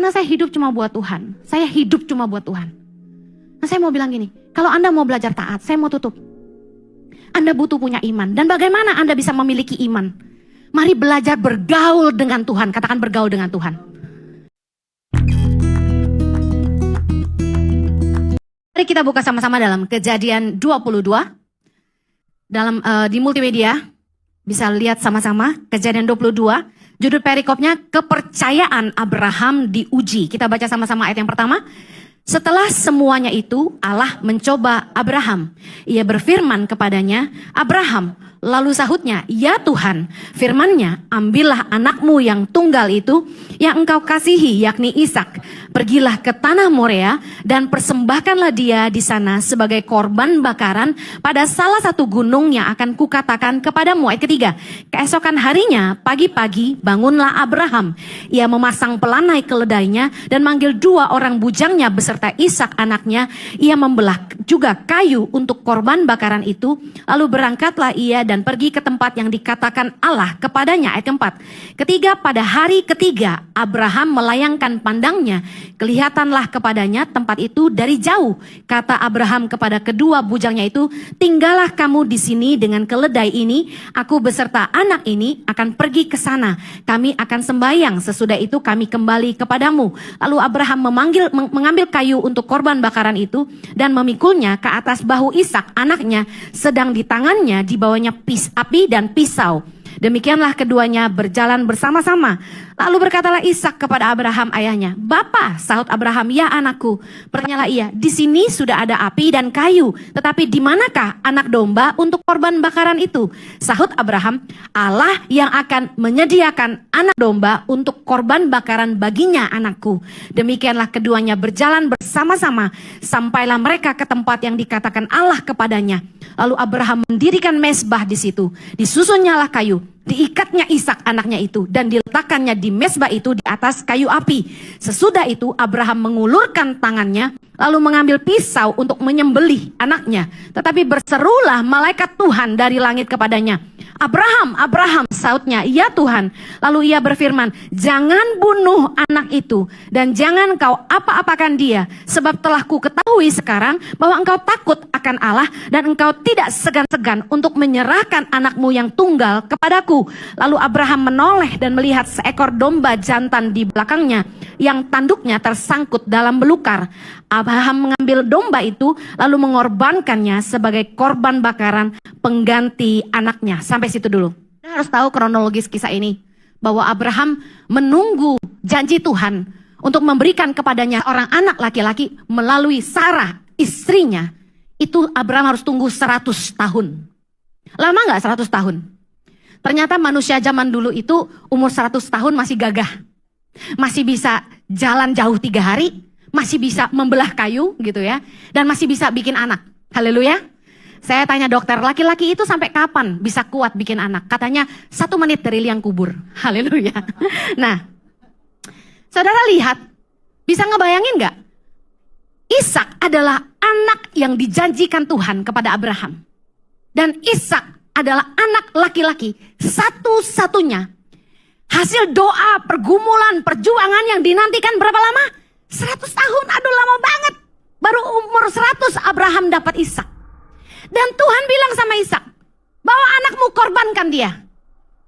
Karena saya hidup cuma buat Tuhan. Saya hidup cuma buat Tuhan. Nah, saya mau bilang gini, kalau Anda mau belajar taat, saya mau tutup. Anda butuh punya iman. Dan bagaimana Anda bisa memiliki iman? Mari belajar bergaul dengan Tuhan. Katakan bergaul dengan Tuhan. Mari kita buka sama-sama dalam Kejadian 22. Di multimedia, bisa lihat sama-sama Kejadian 22. Judul perikopnya, kepercayaan Abraham diuji. Kita baca sama-sama ayat yang pertama. Setelah semuanya itu, Allah mencoba Abraham. Ia berfirman kepadanya, Abraham. Lalu sahutnya, ya Tuhan, firman-Nya, ambillah anakmu yang tunggal itu, yang engkau kasihi, yakni Ishak. Pergilah ke tanah Morea, dan persembahkanlah dia di sana sebagai korban bakaran pada salah satu gunung yang akan kukatakan kepadamu. Ayat ketiga, keesokan harinya, pagi-pagi, bangunlah Abraham. Ia memasang pelanai keledainya, dan manggil 2 orang bujangnya beserta Ishak anaknya. Ia membelah juga kayu untuk korban bakaran itu, lalu berangkatlah ia dan pergi ke tempat yang dikatakan Allah kepadanya. Ayat keempat, ketiga pada hari ketiga Abraham melayangkan pandangnya, kelihatanlah kepadanya tempat itu dari jauh. Kata Abraham kepada kedua bujangnya itu, tinggallah kamu di sini dengan keledai ini, aku beserta anak ini akan pergi ke sana, kami akan sembahyang, sesudah itu kami kembali kepadamu. Lalu Abraham mengambil kayu untuk korban bakaran itu dan memikulnya ke atas bahu Ishak anaknya, sedang di tangannya dibawanya api dan pisau. Demikianlah keduanya berjalan bersama-sama. Lalu berkatalah Ishak kepada Abraham ayahnya, Bapa, sahut Abraham, ya anakku. Bertanyalah ia, di sini sudah ada api dan kayu, tetapi di manakah anak domba untuk korban bakaran itu? Sahut Abraham, Allah yang akan menyediakan anak domba untuk korban bakaran baginya anakku. Demikianlah keduanya berjalan bersama-sama, sampailah mereka ke tempat yang dikatakan Allah kepadanya. Lalu Abraham mendirikan mezbah di situ, disusunnyalah kayu, diikatnya Ishak anaknya itu, dan diletakkannya di mezbah itu di atas kayu api. Sesudah itu Abraham mengulurkan tangannya, lalu mengambil pisau untuk menyembelih anaknya. Tetapi berserulah malaikat Tuhan dari langit kepadanya, Abraham, Abraham, sahutnya, ya Tuhan. Lalu ia berfirman, jangan bunuh anak itu, dan jangan kau apa-apakan dia, sebab telah ku ketahui sekarang bahwa engkau takut akan Allah, dan engkau tidak segan-segan untuk menyerahkan anakmu yang tunggal kepadaku. Lalu Abraham menoleh dan melihat seekor domba jantan di belakangnya, yang tanduknya tersangkut dalam belukar. Abraham mengambil domba itu, lalu mengorbankannya sebagai korban bakaran pengganti anaknya. Sampai situ dulu. Kita harus tahu kronologis kisah ini, bahwa Abraham menunggu janji Tuhan untuk memberikan kepadanya orang anak laki-laki melalui Sarah, istrinya. Itu Abraham harus tunggu 100 tahun. Lama nggak 100 tahun? Ternyata manusia zaman dulu itu umur 100 tahun masih gagah. Masih bisa jalan jauh 3 hari, masih bisa membelah kayu gitu ya, dan masih bisa bikin anak. Haleluya. Saya tanya dokter, laki-laki itu sampai kapan bisa kuat bikin anak? Katanya 1 menit dari liang kubur. Haleluya. Nah, saudara lihat, bisa ngebayangin gak? Ishak adalah anak yang dijanjikan Tuhan kepada Abraham. Dan Ishak adalah anak laki-laki satu-satunya. Hasil doa, pergumulan, perjuangan yang dinantikan berapa lama? 100 tahun, aduh lama banget. Baru umur 100 Abraham dapat Ishak. Dan Tuhan bilang sama Ishak, bawa anakmu, korbankan dia.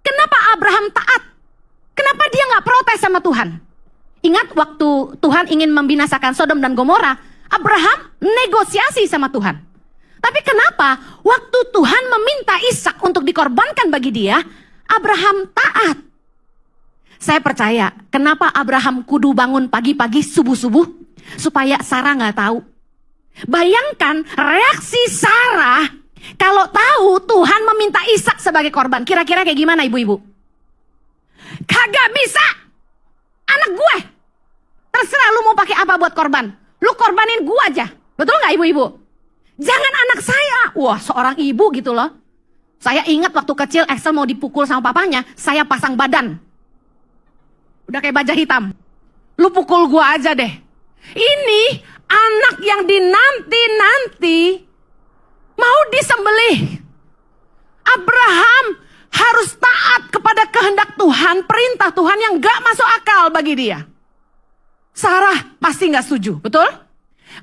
Kenapa Abraham taat? Kenapa dia gak protes sama Tuhan? Ingat waktu Tuhan ingin membinasakan Sodom dan Gomora, Abraham negosiasi sama Tuhan. Tapi kenapa waktu Tuhan meminta Ishak untuk dikorbankan bagi dia, Abraham taat? Saya percaya, kenapa Abraham kudu bangun pagi-pagi subuh-subuh? Supaya Sarah gak tahu. Bayangkan reaksi Sarah kalau tahu Tuhan meminta Ishak sebagai korban. Kira-kira kayak gimana ibu-ibu? Kagak bisa. Anak gue. Terserah lu mau pakai apa buat korban. Lu korbanin gue aja. Betul gak ibu-ibu? Jangan anak saya. Wah, seorang ibu gitu loh. Saya ingat waktu kecil Axel mau dipukul sama papanya, saya pasang badan. Udah kayak baja hitam. Lu pukul gue aja deh. Ini anak yang dinanti-nanti mau disembelih. Abraham harus taat kepada kehendak Tuhan, perintah Tuhan yang gak masuk akal bagi dia. Sarah pasti nggak setuju, betul?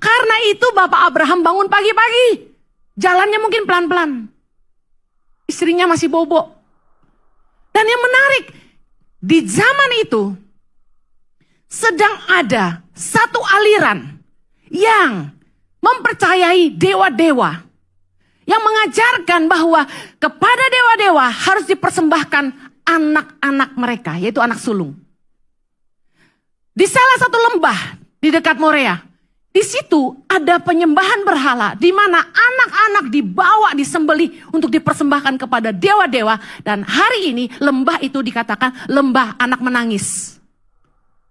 Karena itu Bapak Abraham bangun pagi-pagi. Jalannya mungkin pelan-pelan. Istrinya masih bobo. Dan yang menarik, di zaman itu sedang ada satu aliran yang mempercayai dewa-dewa, yang mengajarkan bahwa kepada dewa-dewa harus dipersembahkan anak-anak mereka, yaitu anak sulung. Di salah satu lembah di dekat Morea, di situ ada penyembahan berhala, di mana anak-anak dibawa disembelih untuk dipersembahkan kepada dewa-dewa. Dan hari ini lembah itu dikatakan lembah anak menangis.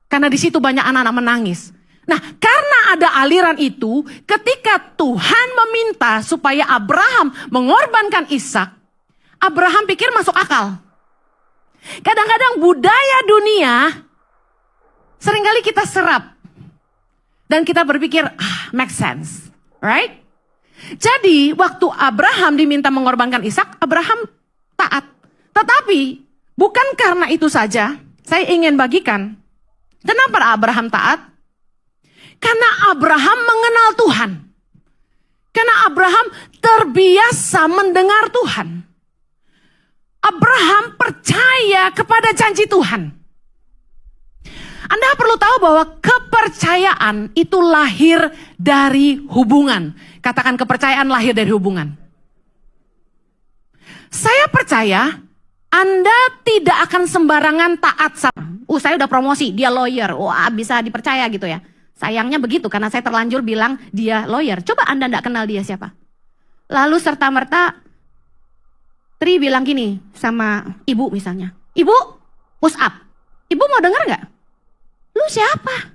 Karena di situ banyak anak-anak menangis. Nah, karena ada aliran itu, ketika Tuhan meminta supaya Abraham mengorbankan Ishak, Abraham pikir masuk akal. Kadang-kadang budaya dunia seringkali kita serap. Dan kita berpikir, make sense. Right? Jadi, waktu Abraham diminta mengorbankan Ishak, Abraham taat. Tetapi, bukan karena itu saja, saya ingin bagikan. Kenapa Abraham taat? Karena Abraham mengenal Tuhan. Karena Abraham terbiasa mendengar Tuhan. Abraham percaya kepada janji Tuhan. Anda perlu tahu bahwa kepercayaan itu lahir dari hubungan. Katakan kepercayaan lahir dari hubungan. Saya percaya Anda tidak akan sembarangan taat sama. Saya udah promosi, dia lawyer. Wah, bisa dipercaya gitu ya. Sayangnya begitu karena saya terlanjur bilang dia lawyer. Coba Anda tidak kenal dia siapa. Lalu serta-merta Tri bilang gini sama ibu misalnya. Ibu, push up. Ibu mau dengar nggak? Lu siapa?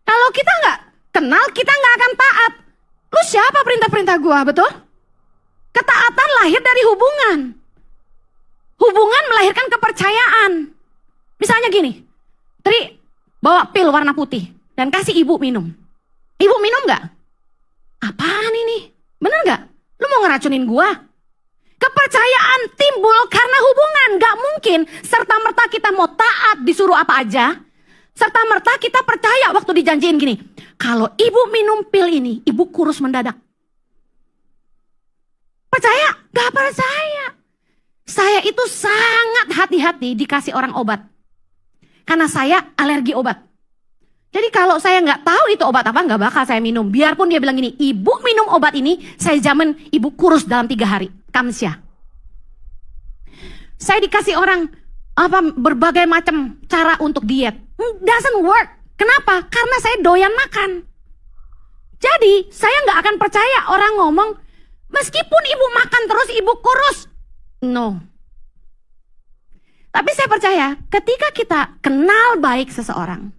Kalau kita nggak kenal, kita nggak akan taat. Lu siapa perintah-perintah gua, betul? Ketaatan lahir dari hubungan. Hubungan melahirkan kepercayaan. Misalnya gini, Tri bawa pil warna putih dan kasih ibu minum. Ibu minum nggak? Apaan ini? Bener nggak? Lu mau ngeracunin gua? Kepercayaan timbul karena hubungan. Gak mungkin serta-merta kita mau taat disuruh apa aja. Serta-merta kita percaya waktu dijanjiin gini. Kalau ibu minum pil ini, ibu kurus mendadak. Percaya? Gak percaya. Saya itu sangat hati-hati dikasih orang obat. Karena saya alergi obat. Jadi kalau saya nggak tahu itu obat apa, nggak bakal saya minum. Biarpun dia bilang gini, ibu minum obat ini, saya jamin ibu kurus dalam 3 hari. Kamsya. Saya dikasih orang berbagai macam cara untuk diet. Doesn't work. Kenapa? Karena saya doyan makan. Jadi saya nggak akan percaya orang ngomong, meskipun ibu makan terus ibu kurus. No. Tapi saya percaya ketika kita kenal baik seseorang,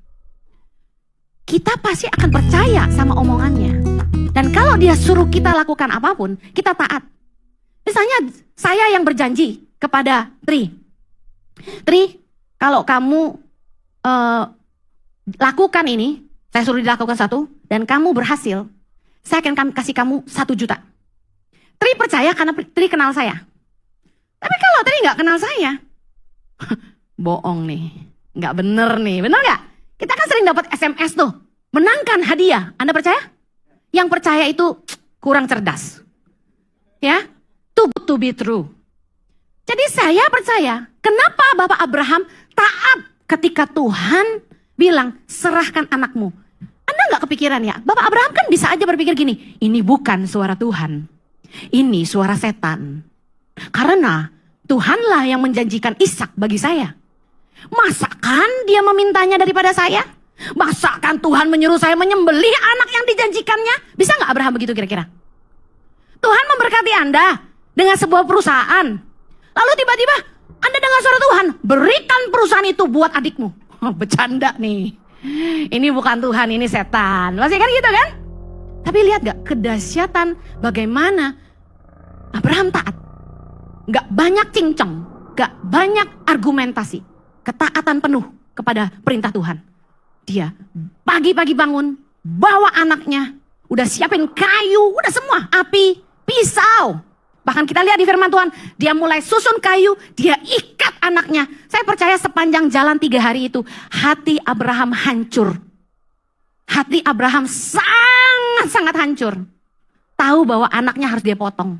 kita pasti akan percaya sama omongannya. Dan kalau dia suruh kita lakukan apapun, kita taat. Misalnya saya yang berjanji kepada Tri, kalau kamu lakukan ini, saya suruh dilakukan satu, dan kamu berhasil, saya akan kasih kamu 1 juta. Tri percaya karena Tri kenal saya. Tapi kalau Tri nggak kenal saya, bohong nih, nggak bener nih, bener nggak? Kita kan sering dapat SMS tuh, menangkan hadiah. Anda percaya? Yang percaya itu kurang cerdas, ya? Too good to be true. Jadi saya percaya, kenapa Bapak Abraham taat ketika Tuhan bilang serahkan anakmu? Anda nggak kepikiran ya? Bapak Abraham kan bisa aja berpikir gini, ini bukan suara Tuhan, ini suara setan. Karena Tuhanlah yang menjanjikan Ishak bagi saya. Masakan dia memintanya daripada saya? Masakan Tuhan menyuruh saya menyembelih anak yang dijanjikannya? Bisa nggak Abraham begitu kira-kira? Tuhan memberkati Anda dengan sebuah perusahaan. Lalu tiba-tiba Anda dengar suara Tuhan, berikan perusahaan itu buat adikmu. Bercanda nih. Ini bukan Tuhan, ini setan. Masih kan gitu kan? Tapi lihat gak kedahsyatan bagaimana Abraham taat. Gak banyak cincong, gak banyak argumentasi. Ketaatan penuh kepada perintah Tuhan. Dia pagi-pagi bangun, bawa anaknya, udah siapin kayu, udah semua, api, pisau. Bahkan kita lihat di firman Tuhan, dia mulai susun kayu, dia ikat anaknya. Saya percaya sepanjang jalan 3 hari itu, hati Abraham hancur. Hati Abraham sangat-sangat hancur. Tahu bahwa anaknya harus dia potong.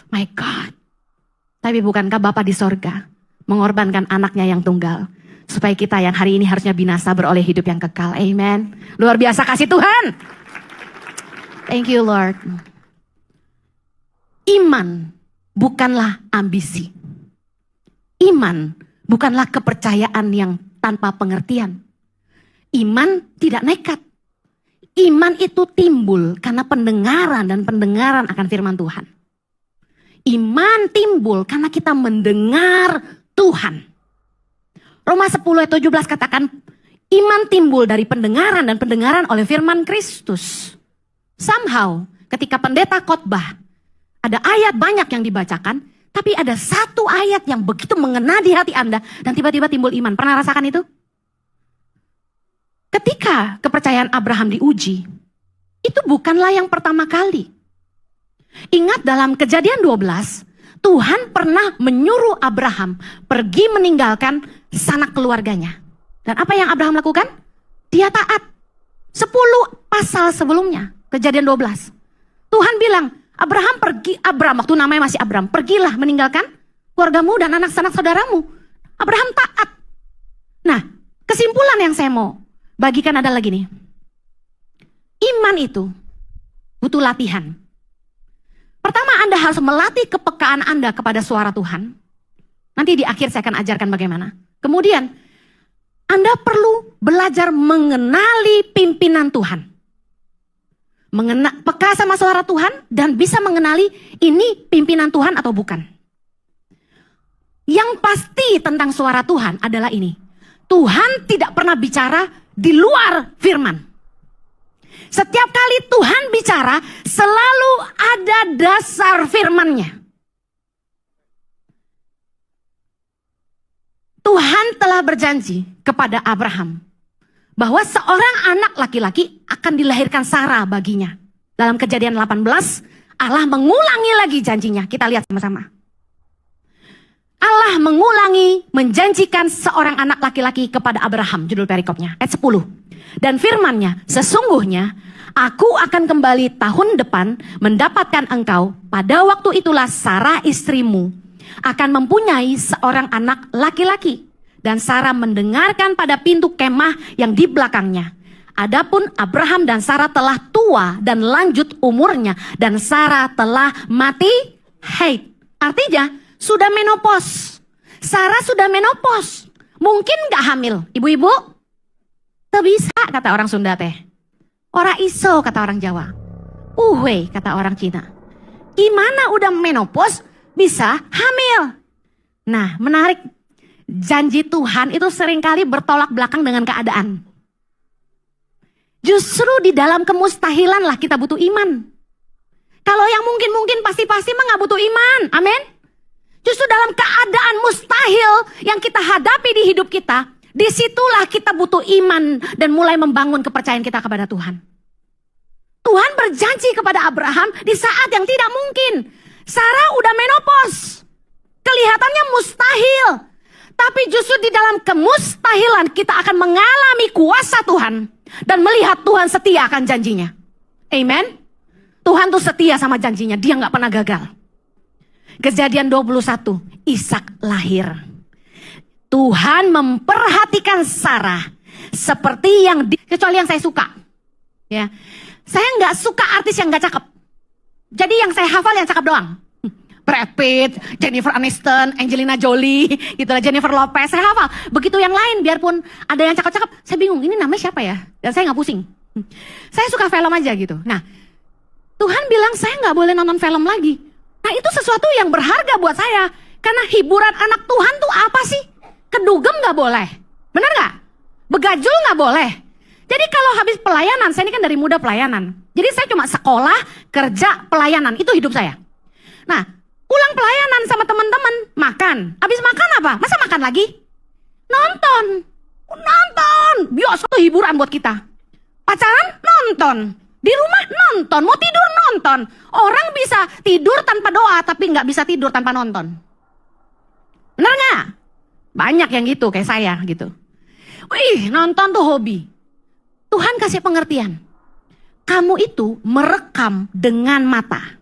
My God. Tapi bukankah Bapa di sorga mengorbankan anaknya yang tunggal, supaya kita yang hari ini harusnya binasa beroleh hidup yang kekal. Amen. Luar biasa kasih Tuhan. Thank you Lord. Iman bukanlah ambisi. Iman bukanlah kepercayaan yang tanpa pengertian. Iman tidak nekat. Iman itu timbul karena pendengaran dan pendengaran akan firman Tuhan. Iman timbul karena kita mendengar Tuhan. Roma 10 ayat 17 katakan, iman timbul dari pendengaran dan pendengaran oleh firman Kristus. Somehow, ketika pendeta khotbah, ada ayat banyak yang dibacakan, tapi ada satu ayat yang begitu mengena di hati Anda, dan tiba-tiba timbul iman. Pernah rasakan itu? Ketika kepercayaan Abraham diuji, itu bukanlah yang pertama kali. Ingat dalam Kejadian 12, Tuhan pernah menyuruh Abraham pergi meninggalkan sanak keluarganya. Dan apa yang Abraham lakukan? Dia taat. 10 pasal sebelumnya, Kejadian 12. Tuhan bilang, Abraham pergi, Abram waktu namanya masih Abram, pergilah meninggalkan keluargamu dan anak-anak saudaramu. Abraham taat. Nah, kesimpulan yang saya mau bagikan adalah gini. Iman itu butuh latihan. Pertama, Anda harus melatih kepekaan Anda kepada suara Tuhan. Nanti di akhir saya akan ajarkan bagaimana. Kemudian, Anda perlu belajar mengenali pimpinan Tuhan. Peka sama suara Tuhan dan bisa mengenali ini pimpinan Tuhan atau bukan. Yang pasti tentang suara Tuhan adalah ini. Tuhan tidak pernah bicara di luar firman. Setiap kali Tuhan bicara, selalu ada dasar firman-Nya. Tuhan telah berjanji kepada Abraham bahwa seorang anak laki-laki akan dilahirkan Sarah baginya. Dalam Kejadian 18, Allah mengulangi lagi janjinya. Kita lihat sama-sama. Allah mengulangi menjanjikan seorang anak laki-laki kepada Abraham. Judul perikopnya, ayat 10. Dan firman-Nya, sesungguhnya aku akan kembali tahun depan mendapatkan engkau. Pada waktu itulah Sarah istrimu akan mempunyai seorang anak laki-laki. Dan Sarah mendengarkan pada pintu kemah yang di belakangnya. Adapun Abraham dan Sarah telah tua dan lanjut umurnya. Dan Sarah telah mati haid. Artinya sudah menopause. Sarah sudah menopause. Mungkin gak hamil, ibu-ibu? Teu bisa kata orang Sunda teh. Ora iso kata orang Jawa. Uwe kata orang Cina. Gimana udah menopause bisa hamil? Nah, menarik. Janji Tuhan itu seringkali bertolak belakang dengan keadaan. Justru di dalam kemustahilan lah kita butuh iman. Kalau yang mungkin-mungkin pasti-pasti mah gak butuh iman. Amin. Justru dalam keadaan mustahil yang kita hadapi di hidup kita, disitulah kita butuh iman dan mulai membangun kepercayaan kita kepada Tuhan. Tuhan berjanji kepada Abraham di saat yang tidak mungkin. Sarah udah menopause. Kelihatannya mustahil. Tapi justru di dalam kemustahilan kita akan mengalami kuasa Tuhan. Dan melihat Tuhan setia akan janjinya. Amen. Tuhan tuh setia sama janjinya. Dia gak pernah gagal. Kejadian 21. Ishak lahir. Tuhan memperhatikan Sarah seperti yang kecuali yang saya suka. Ya, saya nggak suka artis yang nggak cakep. Jadi yang saya hafal yang cakep doang. Brad Pitt, Jennifer Aniston, Angelina Jolie, gitulah Jennifer Lopez. Saya hafal. Begitu yang lain, biarpun ada yang cakep-cakep, saya bingung ini namanya siapa ya? Dan saya nggak pusing. Saya suka film aja gitu. Nah, Tuhan bilang saya nggak boleh nonton film lagi. Nah itu sesuatu yang berharga buat saya. Karena hiburan anak Tuhan tuh apa sih? Kedugem gak boleh. Benar gak? Begajul gak boleh. Jadi kalau habis pelayanan, saya ini kan dari muda pelayanan. Jadi saya cuma sekolah, kerja, pelayanan. Itu hidup saya. Nah, pulang pelayanan sama teman-teman, makan. Habis makan apa? Masa makan lagi? Nonton. Nonton. Biasa tuh hiburan buat kita. Pacaran? Nonton. Di rumah nonton. Mau tidur nonton. Orang bisa tidur tanpa doa, tapi gak bisa tidur tanpa nonton. Benar gak? Banyak yang gitu kayak saya gitu. Wih, nonton tuh hobi. Tuhan kasih pengertian. Kamu itu merekam dengan mata.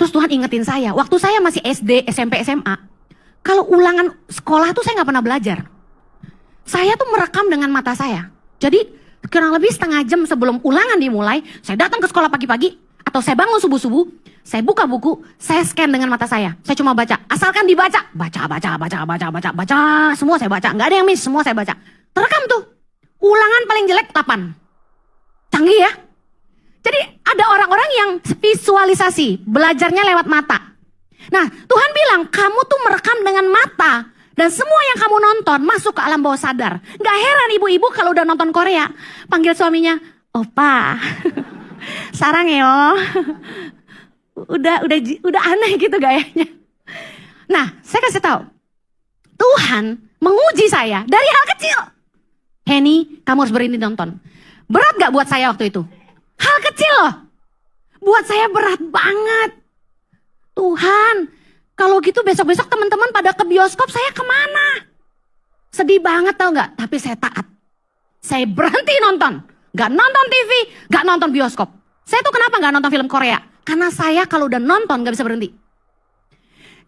Terus Tuhan ingetin saya, waktu saya masih SD, SMP, SMA, kalau ulangan sekolah tuh saya gak pernah belajar. Saya tuh merekam dengan mata saya. Jadi kurang lebih setengah jam sebelum ulangan dimulai, saya datang ke sekolah pagi-pagi, atau saya bangun subuh-subuh, saya buka buku, saya scan dengan mata saya. Saya cuma baca, asalkan dibaca, baca, semua saya baca. Gak ada yang miss, semua saya baca. Terekam tuh, ulangan paling jelek 8. Canggih ya. Jadi ada orang-orang yang visualisasi, belajarnya lewat mata. Nah, Tuhan bilang, kamu tuh merekam dengan mata. Dan semua yang kamu nonton masuk ke alam bawah sadar. Gak heran ibu-ibu kalau udah nonton Korea, panggil suaminya, Opa, sarang yo. Udah aneh gitu gayanya. Nah, saya kasih tahu, Tuhan menguji saya dari hal kecil. Henny, kamu harus berhenti nonton. Berat gak buat saya waktu itu? Hal kecil loh. Buat saya berat banget. Tuhan, kalau gitu besok-besok teman-teman pada ke bioskop, saya kemana? Sedih banget tau gak? Tapi saya taat. Saya berhenti nonton. Gak nonton TV, gak nonton bioskop. Saya tuh kenapa gak nonton film Korea? Karena saya kalau udah nonton gak bisa berhenti.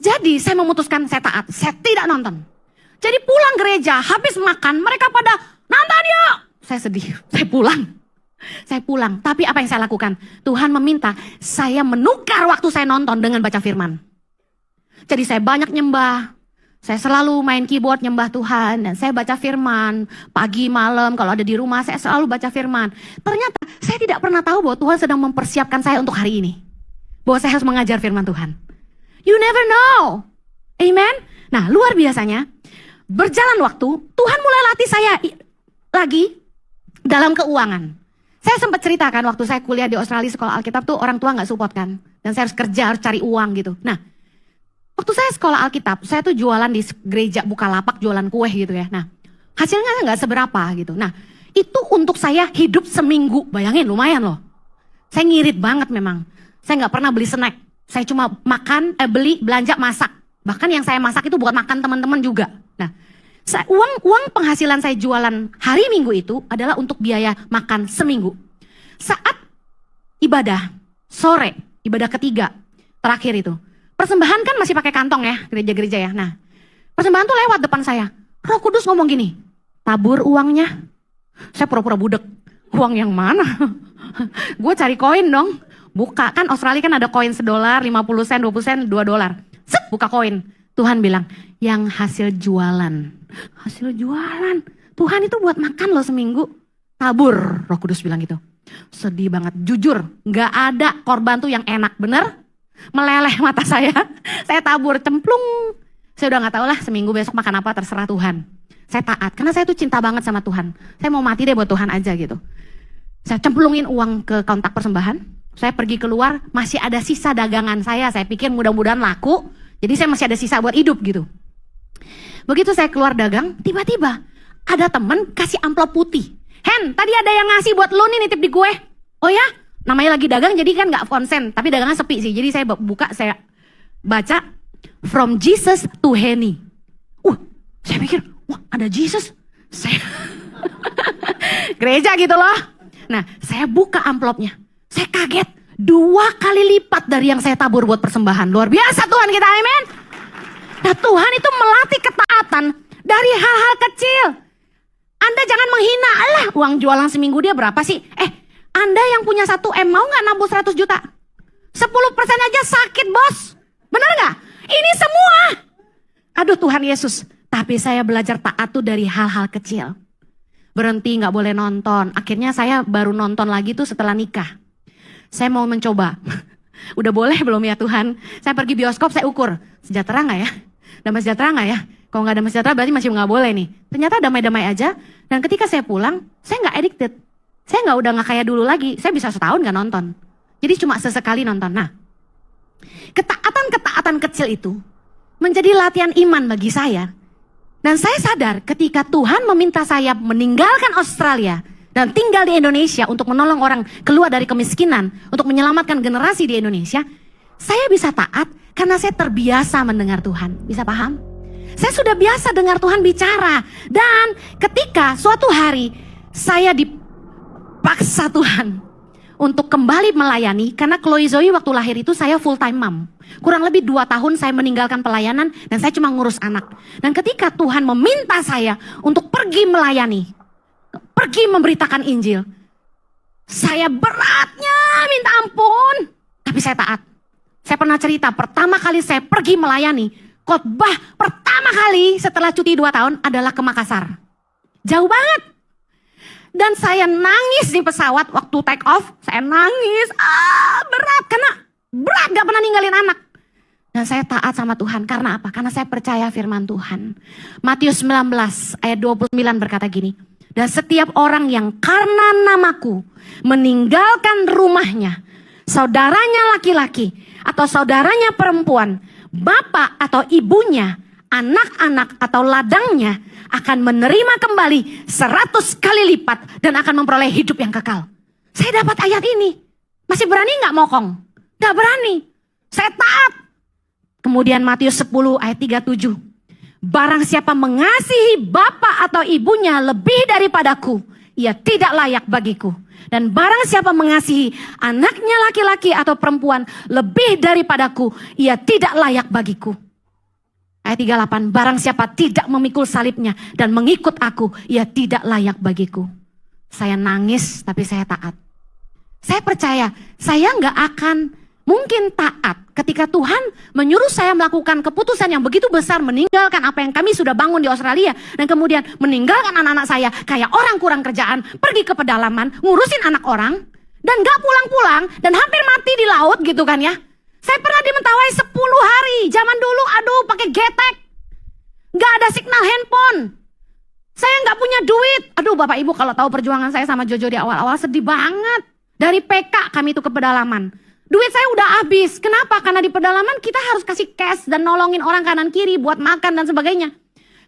Jadi saya memutuskan saya taat. Saya tidak nonton. Jadi pulang gereja, habis makan, mereka pada nonton yuk. Saya sedih, saya pulang. Saya pulang, tapi apa yang saya lakukan? Tuhan meminta saya menukar waktu saya nonton dengan baca firman. Jadi saya banyak nyembah. Saya selalu main keyboard nyembah Tuhan. Dan saya baca firman. Pagi, malam, kalau ada di rumah saya selalu baca firman. Ternyata saya tidak pernah tahu bahwa Tuhan sedang mempersiapkan saya untuk hari ini. Bahwa saya harus mengajar firman Tuhan. You never know. Amen. Nah, luar biasanya. Berjalan waktu, Tuhan mulai latih saya lagi dalam keuangan. Saya sempat ceritakan waktu saya kuliah di Australia sekolah Alkitab tuh orang tua gak support kan. Dan saya harus kerja, harus cari uang gitu. Nah, waktu saya sekolah Alkitab, saya tuh jualan di gereja Bukalapak, jualan kue gitu ya. Nah, hasilnya gak seberapa gitu. Nah, itu untuk saya hidup seminggu. Bayangin, lumayan loh. Saya ngirit banget memang. Saya gak pernah beli snack. Saya cuma makan, beli, belanja, masak. Bahkan yang saya masak itu buat makan teman-teman juga. Nah, uang penghasilan saya jualan hari Minggu itu adalah untuk biaya makan seminggu. Saat ibadah, sore, ibadah ketiga, terakhir itu. Persembahan kan masih pakai kantong ya, gereja-gereja ya. Nah, persembahan tuh lewat depan saya. Roh Kudus ngomong gini, tabur uangnya. Saya pura-pura budek. Uang yang mana? Gue cari koin dong. Buka, kan Australia kan ada koin $1, 50 sen, 20 sen, $2. Set, buka koin. Tuhan bilang, yang hasil jualan. Hasil jualan. Tuhan itu buat makan loh seminggu. Tabur, Roh Kudus bilang gitu. Sedih banget, jujur. Gak ada korban tuh yang enak, bener? Meleleh mata saya. Saya tabur, cemplung. Saya udah gak tahu lah seminggu besok makan apa, terserah Tuhan. Saya taat, karena saya tuh cinta banget sama Tuhan. Saya mau mati deh buat Tuhan aja gitu. Saya cemplungin uang ke kontak persembahan. Saya pergi keluar, masih ada sisa dagangan saya. Saya pikir mudah-mudahan laku. Jadi saya masih ada sisa buat hidup gitu. Begitu saya keluar dagang, tiba-tiba ada temen kasih amplop putih. Hen, tadi ada yang ngasih buat lo nih nitip di gue. Oh ya, namanya lagi dagang jadi kan gak konsen. Tapi dagangan sepi sih. Jadi saya buka, saya baca. From Jesus to Henny. Saya pikir, wah ada Jesus. Saya gereja gitu loh. Nah, saya buka amplopnya. Saya kaget. 2 kali lipat dari yang saya tabur buat persembahan. Luar biasa Tuhan kita, amin. Nah, Tuhan itu melatih ketaatan dari hal-hal kecil. Anda jangan menghina, alah uang jualan seminggu dia berapa sih? Anda yang punya 1 M mau gak nabung 100 juta? 10% aja sakit bos. Benar gak? Ini semua. Aduh Tuhan Yesus. Tapi saya belajar taat tuh dari hal-hal kecil. Berhenti gak boleh nonton. Akhirnya saya baru nonton lagi tuh setelah nikah. Saya mau mencoba. Udah boleh belum ya Tuhan? Saya pergi bioskop, saya ukur. Sejahtera gak ya? Damai sejahtera gak ya? Kalau gak damai sejahtera berarti masih gak boleh nih. Ternyata damai-damai aja. Dan ketika saya pulang, saya gak addicted. Saya udah gak kayak dulu lagi. Saya bisa setahun gak nonton. Jadi cuma sesekali nonton. Nah, ketaatan-ketaatan kecil itu menjadi latihan iman bagi saya. Dan saya sadar ketika Tuhan meminta saya meninggalkan Australia dan tinggal di Indonesia untuk menolong orang keluar dari kemiskinan, untuk menyelamatkan generasi di Indonesia, saya bisa taat karena saya terbiasa mendengar Tuhan. Bisa paham? Saya sudah biasa dengar Tuhan bicara. Dan ketika suatu hari saya paksa Tuhan untuk kembali melayani, karena Chloe Zoe waktu lahir itu saya full time mom. Kurang lebih 2 tahun saya meninggalkan pelayanan dan saya cuma ngurus anak. Dan ketika Tuhan meminta saya untuk pergi melayani, pergi memberitakan Injil, saya beratnya minta ampun, tapi saya taat. Saya pernah cerita, pertama kali saya pergi melayani, khotbah pertama kali setelah cuti 2 tahun adalah ke Makassar. Jauh banget. Dan saya nangis di pesawat waktu take off. Saya nangis, berat. Karena berat, gak pernah ninggalin anak. Dan saya taat sama Tuhan. Karena apa? Karena saya percaya firman Tuhan. Matius 19 ayat 29 berkata gini. Dan setiap orang yang karena namaku meninggalkan rumahnya, saudaranya laki-laki atau saudaranya perempuan, bapak atau ibunya, anak-anak atau ladangnya, akan menerima kembali 100 kali lipat dan akan memperoleh hidup yang kekal. Saya dapat ayat ini. Masih berani gak mokong? Gak berani. Saya taat. Kemudian Matius 10 ayat 37. Barang siapa mengasihi bapak atau ibunya lebih daripadaku, ia tidak layak bagiku. Dan barang siapa mengasihi anaknya laki-laki atau perempuan lebih daripadaku, ia tidak layak bagiku. Ayat 38, barang siapa tidak memikul salibnya dan mengikut aku, ia tidak layak bagiku. Saya nangis tapi saya taat. Saya percaya saya nggak akan mungkin taat ketika Tuhan menyuruh saya melakukan keputusan yang begitu besar, meninggalkan apa yang kami sudah bangun di Australia, dan kemudian meninggalkan anak-anak saya kayak orang kurang kerjaan, pergi ke pedalaman, ngurusin anak orang, dan gak pulang-pulang, dan hampir mati di laut gitu kan ya. Saya pernah di Mentawai 10 hari, zaman dulu aduh pakai getek, gak ada signal handphone, saya gak punya duit. Aduh Bapak Ibu kalau tahu perjuangan saya sama Jojo di awal-awal sedih banget. Dari PK kami itu ke pedalaman, duit saya udah habis. Kenapa? Karena di pedalaman kita harus kasih cash dan nolongin orang kanan kiri buat makan dan sebagainya.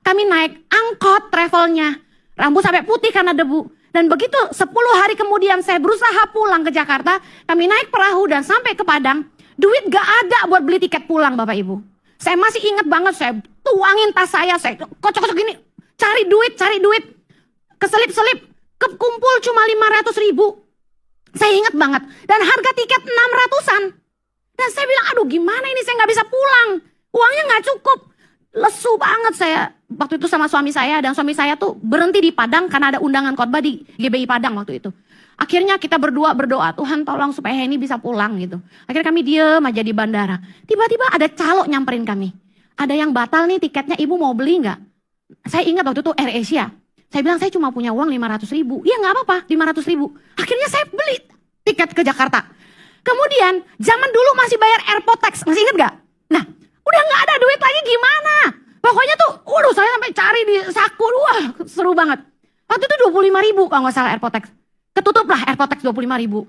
Kami naik angkot travelnya, rambut sampai putih karena debu. Dan begitu 10 hari kemudian saya berusaha pulang ke Jakarta, kami naik perahu dan sampai ke Padang. Duit gak ada buat beli tiket pulang Bapak Ibu. Saya masih ingat banget, saya tuangin tas saya kocok-kocok gini, cari duit, keselip-selip, kekumpul cuma 500 ribu. Saya ingat banget, dan harga tiket 600-an. Dan saya bilang, aduh gimana ini, saya gak bisa pulang, uangnya gak cukup. Lesu banget saya waktu itu sama suami saya, dan suami saya tuh berhenti di Padang karena ada undangan khotbah di GBI Padang waktu itu. Akhirnya kita berdua berdoa, Tuhan tolong supaya ini bisa pulang gitu. Akhirnya kami diem aja di bandara. Tiba-tiba ada calo nyamperin kami. Ada yang batal nih tiketnya, ibu mau beli gak? Saya ingat waktu itu Air Asia. Saya bilang saya cuma punya uang 500 ribu. Iya gak apa-apa 500 ribu. Akhirnya saya beli tiket ke Jakarta. Kemudian zaman dulu masih bayar airport tax. Masih ingat gak? Nah udah gak ada duit lagi gimana? Pokoknya tuh waduh saya sampai cari di saku. Wah seru banget. Waktu itu 25 ribu kalau gak salah airport tax. Ketutup lah airport tax 25 ribu.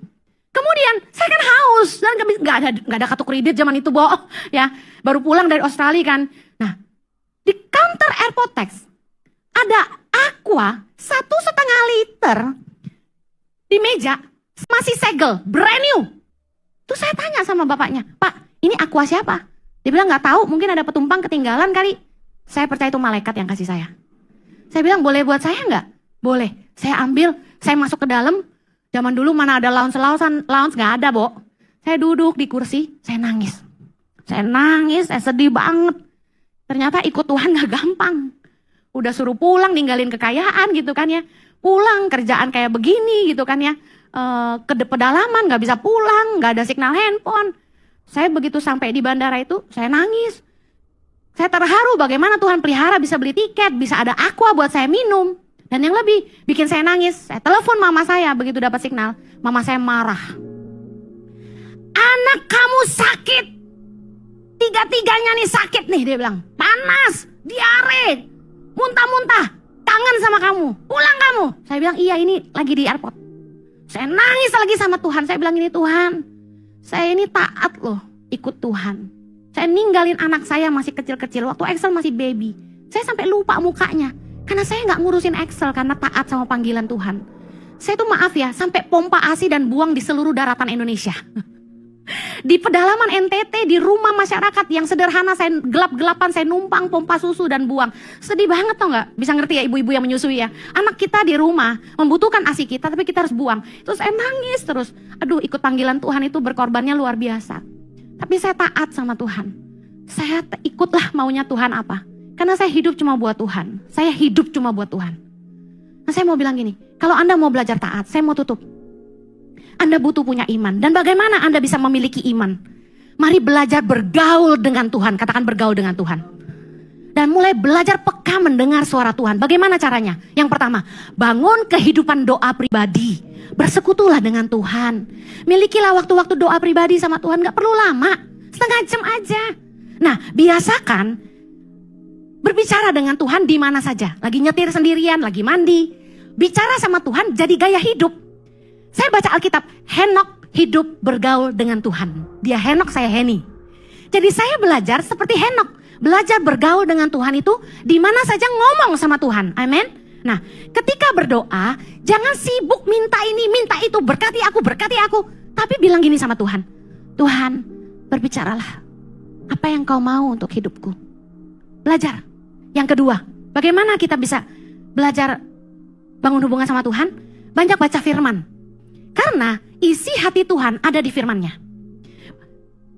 Kemudian saya kan haus. Dan gak ada kartu kredit zaman itu boh. Ya, baru pulang dari Australia kan. Nah di counter airport tax ada Aqua 1,5 liter di meja, masih segel, brand new. Terus saya tanya sama bapaknya, Pak, ini Aqua siapa? Dia bilang nggak tahu, mungkin ada petumpang ketinggalan kali. Saya percaya itu malaikat yang kasih saya. Saya bilang boleh buat saya nggak? Boleh. Saya ambil, saya masuk ke dalam. Zaman dulu mana ada lounge nggak ada, Bo. Saya duduk di kursi, saya nangis, saya sedih banget. Ternyata ikut Tuhan nggak gampang. Udah suruh pulang, ninggalin kekayaan gitu kan ya. Pulang, kerjaan kayak begini gitu kan ya. Ke pedalaman, gak bisa pulang, gak ada signal handphone. Saya begitu sampai di bandara itu, saya nangis. Saya terharu bagaimana Tuhan pelihara bisa beli tiket, bisa ada Aqua buat saya minum. Dan yang lebih bikin saya nangis, saya telepon mama saya begitu dapat signal. Mama saya marah. Anak kamu sakit. Tiga-tiganya nih sakit nih, dia bilang. Panas, diare, muntah-muntah, kangen sama kamu, pulang kamu. Saya bilang iya ini lagi di airport. Saya nangis lagi sama Tuhan, saya bilang ini Tuhan, saya ini taat loh ikut Tuhan. Saya ninggalin anak saya masih kecil-kecil, waktu Excel masih baby. Saya sampai lupa mukanya, karena saya gak ngurusin Excel karena taat sama panggilan Tuhan. Saya tuh maaf ya, sampai pompa ASI dan buang di seluruh daratan Indonesia. Di pedalaman NTT, di rumah masyarakat yang sederhana, saya gelap-gelapan, saya numpang pompa susu dan buang. Sedih banget tau gak? Bisa ngerti ya ibu-ibu yang menyusui ya? Anak kita di rumah membutuhkan ASI kita, tapi kita harus buang. Terus saya nangis terus. Aduh, ikut panggilan Tuhan itu berkorbannya luar biasa. Tapi saya taat sama Tuhan. Saya ikutlah maunya Tuhan apa. Karena saya hidup cuma buat Tuhan. Saya hidup cuma buat Tuhan. Nah, saya mau bilang gini, kalau Anda mau belajar taat, saya mau tutup. Anda butuh punya iman. Dan bagaimana Anda bisa memiliki iman? Mari belajar bergaul dengan Tuhan. Katakan bergaul dengan Tuhan. Dan mulai belajar peka mendengar suara Tuhan. Bagaimana caranya? Yang pertama, bangun kehidupan doa pribadi. Bersekutulah dengan Tuhan. Milikilah waktu-waktu doa pribadi sama Tuhan. Gak perlu lama. Setengah jam aja. Nah, biasakan berbicara dengan Tuhan di mana saja. Lagi nyetir sendirian, lagi mandi. Bicara sama Tuhan jadi gaya hidup. Saya baca Alkitab, Henok hidup bergaul dengan Tuhan. Dia Henok, saya Heni. Jadi saya belajar seperti Henok. Belajar bergaul dengan Tuhan itu di mana saja ngomong sama Tuhan. Amin. Nah, ketika berdoa, jangan sibuk minta ini, minta itu, berkati aku, berkati aku. Tapi bilang gini sama Tuhan. Tuhan, berbicaralah. Apa yang kau mau untuk hidupku? Belajar. Yang kedua, bagaimana kita bisa belajar bangun hubungan sama Tuhan? Banyak baca firman. Karena isi hati Tuhan ada di firman-Nya.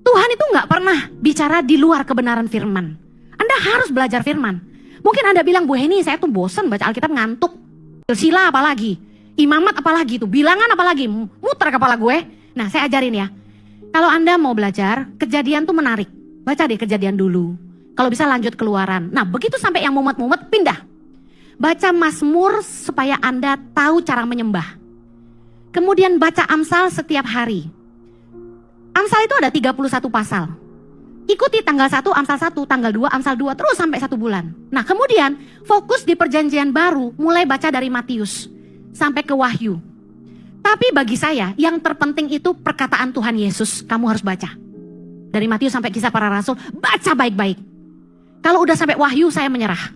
Tuhan itu gak pernah bicara di luar kebenaran firman. Anda harus belajar firman. Mungkin Anda bilang, Bu Heni, saya tuh bosan baca Alkitab, ngantuk. Sila apalagi, imamat apalagi tuh, bilangan apalagi, muter kepala gue. Nah, saya ajarin ya. Kalau Anda mau belajar, Kejadian tuh menarik. Baca deh Kejadian dulu. Kalau bisa lanjut Keluaran. Nah, begitu sampai yang mumet-mumet, pindah. Baca Mazmur supaya Anda tahu cara menyembah. Kemudian baca Amsal setiap hari. Amsal itu ada 31 pasal. Ikuti tanggal 1 Amsal 1, tanggal 2 Amsal 2, terus sampai 1 bulan. Nah, kemudian fokus di perjanjian baru, mulai baca dari Matius sampai ke Wahyu. Tapi bagi saya yang terpenting itu perkataan Tuhan Yesus, kamu harus baca. Dari Matius sampai Kisah Para Rasul, baca baik-baik. Kalau udah sampai Wahyu saya menyerah.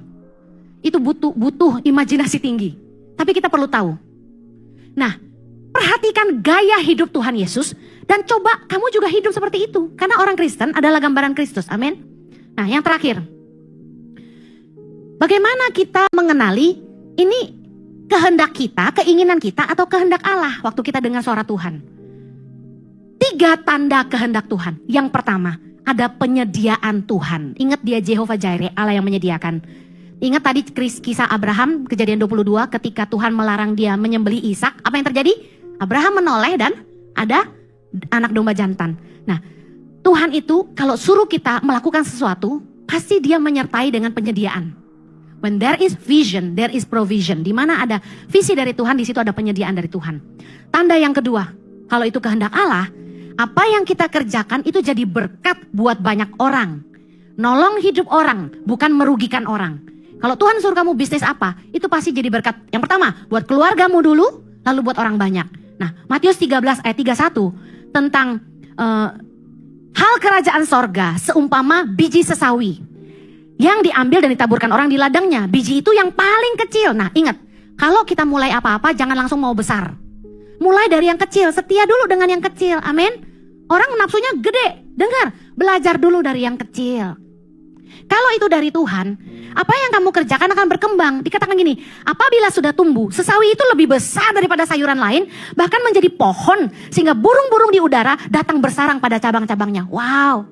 Itu butuh imajinasi tinggi. Tapi kita perlu tahu. Nah, perhatikan gaya hidup Tuhan Yesus dan coba kamu juga hidup seperti itu. Karena orang Kristen adalah gambaran Kristus. Amin. Nah, yang terakhir. Bagaimana kita mengenali ini kehendak kita, keinginan kita atau kehendak Allah waktu kita dengar suara Tuhan? 3 tanda kehendak Tuhan. Yang pertama, ada penyediaan Tuhan. Ingat dia Jehovah Jireh, Allah yang menyediakan. Ingat tadi kisah Abraham, Kejadian 22, ketika Tuhan melarang dia menyembelih Ishak, apa yang terjadi? Abraham menoleh dan ada anak domba jantan. Nah, Tuhan itu kalau suruh kita melakukan sesuatu, pasti dia menyertai dengan penyediaan. When there is vision, there is provision. Di mana ada visi dari Tuhan, di situ ada penyediaan dari Tuhan. Tanda yang kedua, kalau itu kehendak Allah, apa yang kita kerjakan itu jadi berkat buat banyak orang. Nolong hidup orang, bukan merugikan orang. Kalau Tuhan suruh kamu bisnis apa, itu pasti jadi berkat. Yang pertama, buat keluargamu dulu, lalu buat orang banyak. Nah, Matius 13 ayat 31 tentang hal kerajaan sorga seumpama biji sesawi yang diambil dan ditaburkan orang di ladangnya. Biji itu yang paling kecil. Nah, ingat, kalau kita mulai apa-apa jangan langsung mau besar. Mulai dari yang kecil, setia dulu dengan yang kecil. Amin. Orang nafsunya gede. Dengar, belajar dulu dari yang kecil. Kalau itu dari Tuhan, apa yang kamu kerjakan akan berkembang. Dikatakan gini, apabila sudah tumbuh, sesawi itu lebih besar daripada sayuran lain, bahkan menjadi pohon, sehingga burung-burung di udara datang bersarang pada cabang-cabangnya. Wow,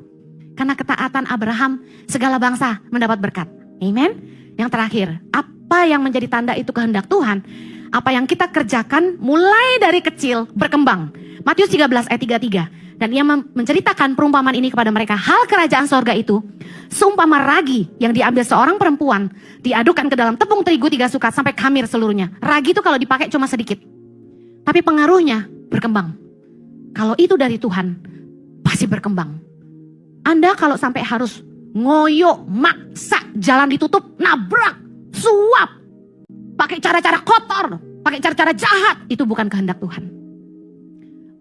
karena ketaatan Abraham, segala bangsa mendapat berkat. Amen. Yang terakhir, apa yang menjadi tanda itu kehendak Tuhan? Apa yang kita kerjakan mulai dari kecil berkembang. Matius 13 ayat 33. Dan ia menceritakan perumpamaan ini kepada mereka. Hal kerajaan sorga itu seumpama ragi yang diambil seorang perempuan, diadukkan ke dalam tepung terigu 3 sukat sampai khamir seluruhnya. Ragi itu kalau dipakai cuma sedikit, tapi pengaruhnya berkembang. Kalau itu dari Tuhan, pasti berkembang. Anda kalau sampai harus ngoyo, maksa, jalan ditutup, nabrak, suap, pakai cara-cara kotor, pakai cara-cara jahat, itu bukan kehendak Tuhan.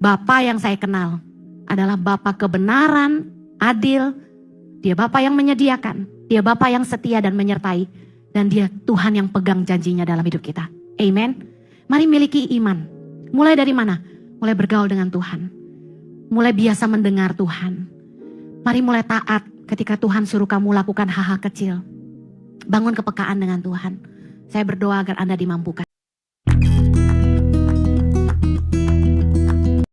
Bapa yang saya kenal adalah Bapa kebenaran, adil. Dia Bapa yang menyediakan. Dia Bapa yang setia dan menyertai. Dan dia Tuhan yang pegang janjinya dalam hidup kita. Amen. Mari miliki iman. Mulai dari mana? Mulai bergaul dengan Tuhan. mulai biasa mendengar Tuhan. Mari mulai taat ketika Tuhan suruh kamu lakukan hal-hal kecil. Bangun kepekaan dengan Tuhan. Saya berdoa agar Anda dimampukan.